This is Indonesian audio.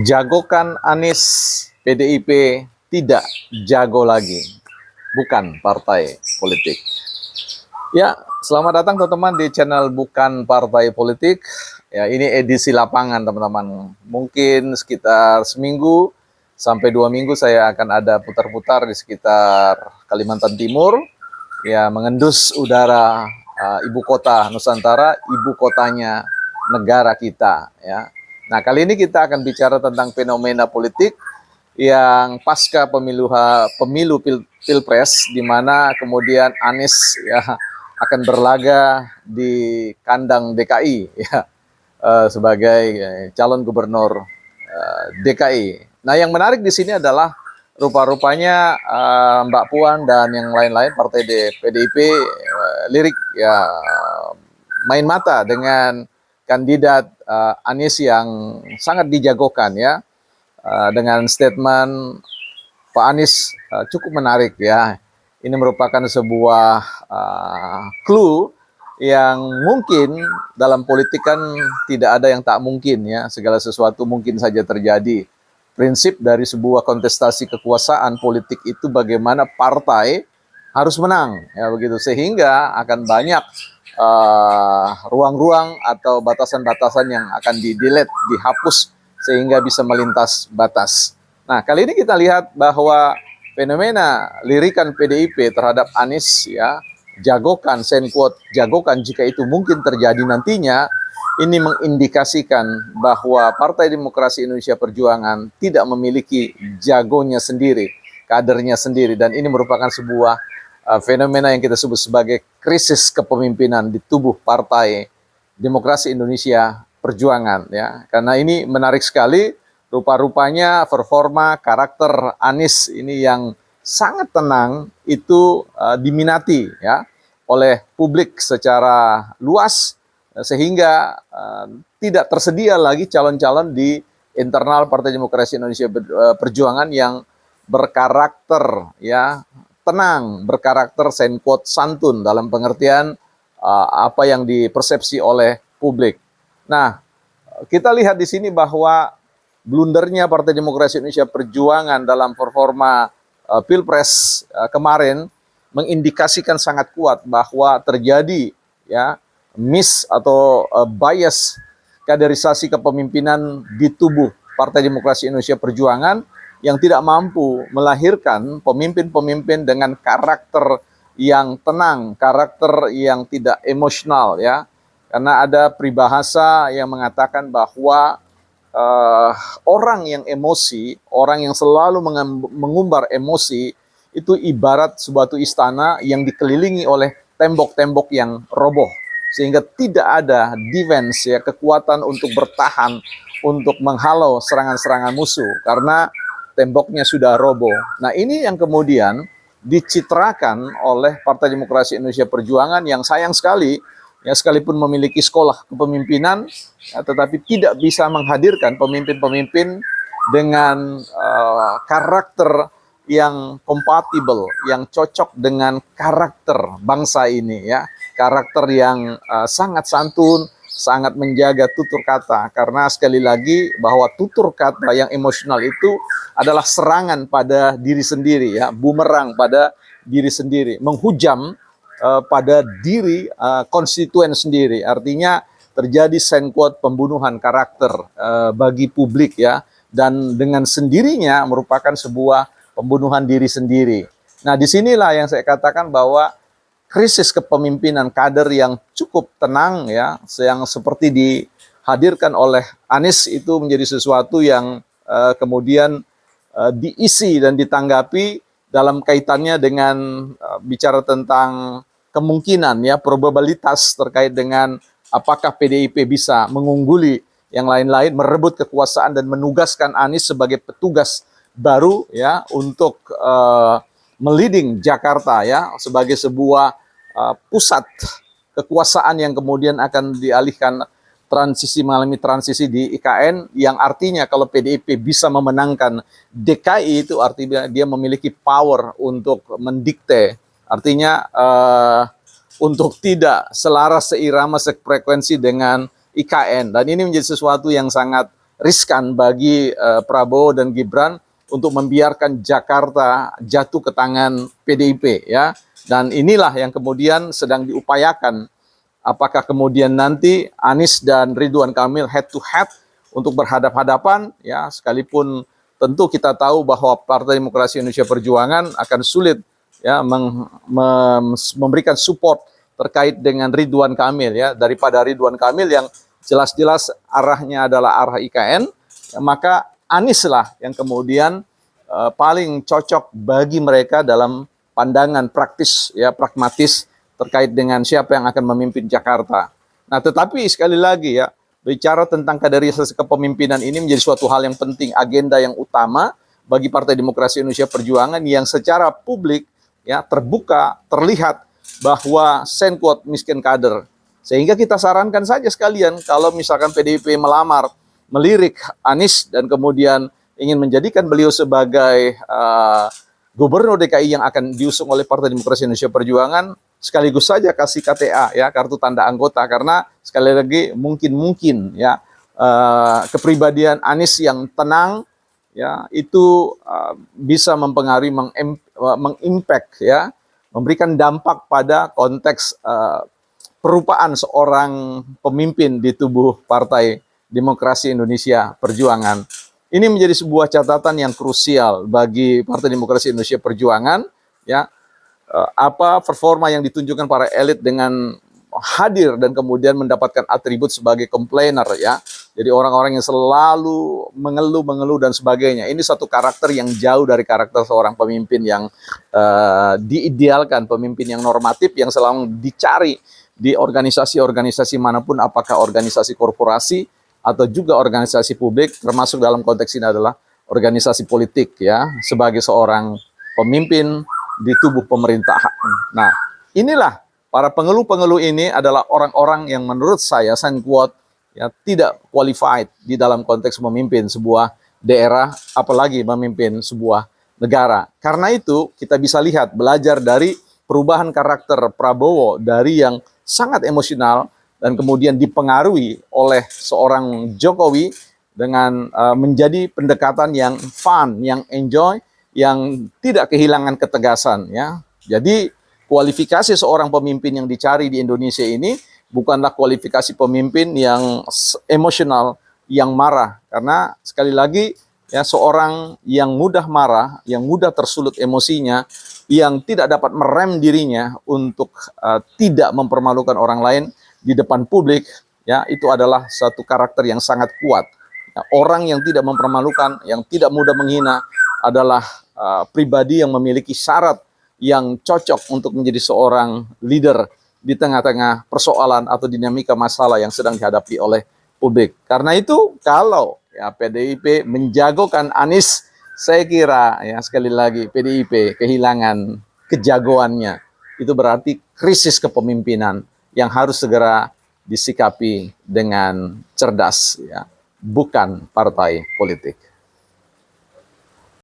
Jagokan Anies, PDIP tidak jago lagi, bukan partai politik. Ya, selamat datang teman-teman di channel Bukan Partai Politik. Ya, ini edisi lapangan teman-teman. Mungkin sekitar seminggu sampai 2 minggu saya akan ada putar-putar di sekitar Kalimantan Timur. Ya, mengendus udara ibu kota Nusantara, ibu kotanya negara kita. Ya. Nah, kali ini kita akan bicara tentang fenomena politik yang pasca pemilu pilpres, di mana kemudian Anies ya akan berlaga di kandang DKI ya sebagai calon gubernur DKI. Nah, yang menarik di sini adalah rupa-rupanya Mbak Puan dan yang lain-lain partai PDIP lirik ya main mata dengan kandidat Anies yang sangat dijagokan ya, dengan statement Pak Anies cukup menarik ya. Ini merupakan sebuah clue yang mungkin dalam politik kan tidak ada yang tak mungkin ya, segala sesuatu mungkin saja terjadi. Prinsip dari sebuah kontestasi kekuasaan politik itu bagaimana partai harus menang ya begitu, sehingga akan banyak ruang-ruang atau batasan-batasan yang akan di-delete, dihapus sehingga bisa melintas batas. Nah, kali ini kita lihat bahwa fenomena lirikan PDIP terhadap Anies ya, jagokan, quote, jagokan jika itu mungkin terjadi nantinya, ini mengindikasikan bahwa Partai Demokrasi Indonesia Perjuangan tidak memiliki jagonya sendiri, kadernya sendiri, dan ini merupakan sebuah fenomena yang kita sebut sebagai krisis kepemimpinan di tubuh Partai Demokrasi Indonesia Perjuangan ya. Karena ini menarik sekali, rupa-rupanya performa karakter Anies ini yang sangat tenang itu diminati ya oleh publik secara luas, sehingga tidak tersedia lagi calon-calon di internal Partai Demokrasi Indonesia Perjuangan yang berkarakter ya tenang, berkarakter quote santun dalam pengertian apa yang dipersepsi oleh publik. Nah, kita lihat di sini bahwa blundernya Partai Demokrasi Indonesia Perjuangan dalam performa Pilpres kemarin mengindikasikan sangat kuat bahwa terjadi ya miss atau bias kaderisasi kepemimpinan di tubuh Partai Demokrasi Indonesia Perjuangan yang tidak mampu melahirkan pemimpin-pemimpin dengan karakter yang tenang, karakter yang tidak emosional ya. Karena ada peribahasa yang mengatakan bahwa orang yang emosi, orang yang selalu mengumbar emosi, itu ibarat suatu istana yang dikelilingi oleh tembok-tembok yang roboh, sehingga tidak ada defense ya, kekuatan untuk bertahan, untuk menghalau serangan-serangan musuh karena temboknya sudah roboh. Nah, ini yang kemudian dicitrakan oleh Partai Demokrasi Indonesia Perjuangan yang sayang sekali ya, sekalipun memiliki sekolah kepemimpinan ya, tetapi tidak bisa menghadirkan pemimpin-pemimpin dengan karakter yang kompatibel, yang cocok dengan karakter bangsa ini ya, karakter yang sangat santun, sangat menjaga tutur kata, karena sekali lagi bahwa tutur kata yang emosional itu adalah serangan pada diri sendiri ya, bumerang pada diri sendiri, menghujam pada diri konstituen sendiri. Artinya terjadi quote pembunuhan karakter bagi publik ya, dan dengan sendirinya merupakan sebuah pembunuhan diri sendiri. Nah, disinilah yang saya katakan bahwa krisis kepemimpinan kader yang cukup tenang ya, yang seperti dihadirkan oleh Anies itu menjadi sesuatu yang kemudian diisi dan ditanggapi dalam kaitannya dengan bicara tentang kemungkinan ya, probabilitas terkait dengan apakah PDIP bisa mengungguli yang lain-lain, merebut kekuasaan dan menugaskan Anies sebagai petugas baru ya untuk meliding Jakarta ya sebagai sebuah pusat kekuasaan yang kemudian akan dialihkan mengalami transisi di IKN, yang artinya kalau PDIP bisa memenangkan DKI itu artinya dia memiliki power untuk mendikte, artinya untuk tidak selaras seirama sefrekuensi dengan IKN, dan ini menjadi sesuatu yang sangat riskan bagi Prabowo dan Gibran untuk membiarkan Jakarta jatuh ke tangan PDIP ya. Dan inilah yang kemudian sedang diupayakan. Apakah kemudian nanti Anies dan Ridwan Kamil head to head untuk berhadap-hadapan ya, sekalipun tentu kita tahu bahwa Partai Demokrasi Indonesia Perjuangan akan sulit ya memberikan support terkait dengan Ridwan Kamil ya, daripada Ridwan Kamil yang jelas-jelas arahnya adalah arah IKN, ya, maka Anies lah yang kemudian paling cocok bagi mereka dalam pandangan praktis ya, pragmatis terkait dengan siapa yang akan memimpin Jakarta. Nah, tetapi sekali lagi ya, bicara tentang kaderisasi kepemimpinan ini menjadi suatu hal yang penting, agenda yang utama bagi Partai Demokrasi Indonesia Perjuangan yang secara publik ya terbuka, terlihat bahwa quote miskin kader. Sehingga kita sarankan saja sekalian kalau misalkan PDIP melamar, melirik Anies dan kemudian ingin menjadikan beliau sebagai Gubernur DKI yang akan diusung oleh Partai Demokrasi Indonesia Perjuangan, sekaligus saja kasih KTA ya, kartu tanda anggota, karena sekali lagi mungkin ya kepribadian Anies yang tenang ya itu bisa mempengaruhi, mengimpact ya, memberikan dampak pada konteks perupaan seorang pemimpin di tubuh Partai Demokrasi Indonesia Perjuangan. Ini menjadi sebuah catatan yang krusial bagi Partai Demokrasi Indonesia Perjuangan ya. Apa performa yang ditunjukkan para elit dengan hadir dan kemudian mendapatkan atribut sebagai komplainer ya. Jadi orang-orang yang selalu mengeluh dan sebagainya. Ini satu karakter yang jauh dari karakter seorang pemimpin yang diidealkan, pemimpin yang normatif yang selalu dicari di organisasi-organisasi manapun, apakah organisasi korporasi atau juga organisasi publik, termasuk dalam konteks ini adalah organisasi politik ya, sebagai seorang pemimpin di tubuh pemerintahan. Nah, inilah para pengeluh-pengeluh ini adalah orang-orang yang menurut saya quote ya, tidak qualified di dalam konteks memimpin sebuah daerah, apalagi memimpin sebuah negara. Karena itu kita bisa lihat, belajar dari perubahan karakter Prabowo dari yang sangat emosional dan kemudian dipengaruhi oleh seorang Jokowi dengan menjadi pendekatan yang fun, yang enjoy, yang tidak kehilangan ketegasan ya. Jadi kualifikasi seorang pemimpin yang dicari di Indonesia ini bukanlah kualifikasi pemimpin yang emosional, yang marah, karena sekali lagi ya, seorang yang mudah marah, yang mudah tersulut emosinya, yang tidak dapat merem dirinya untuk tidak mempermalukan orang lain di depan publik ya, itu adalah satu karakter yang sangat kuat. Ya, orang yang tidak mempermalukan, yang tidak mudah menghina adalah pribadi yang memiliki syarat yang cocok untuk menjadi seorang leader di tengah-tengah persoalan atau dinamika masalah yang sedang dihadapi oleh publik. Karena itu kalau ya PDIP menjagokan Anies, saya kira ya sekali lagi PDIP kehilangan kejagoannya. Itu berarti krisis kepemimpinan yang harus segera disikapi dengan cerdas ya, bukan partai politik.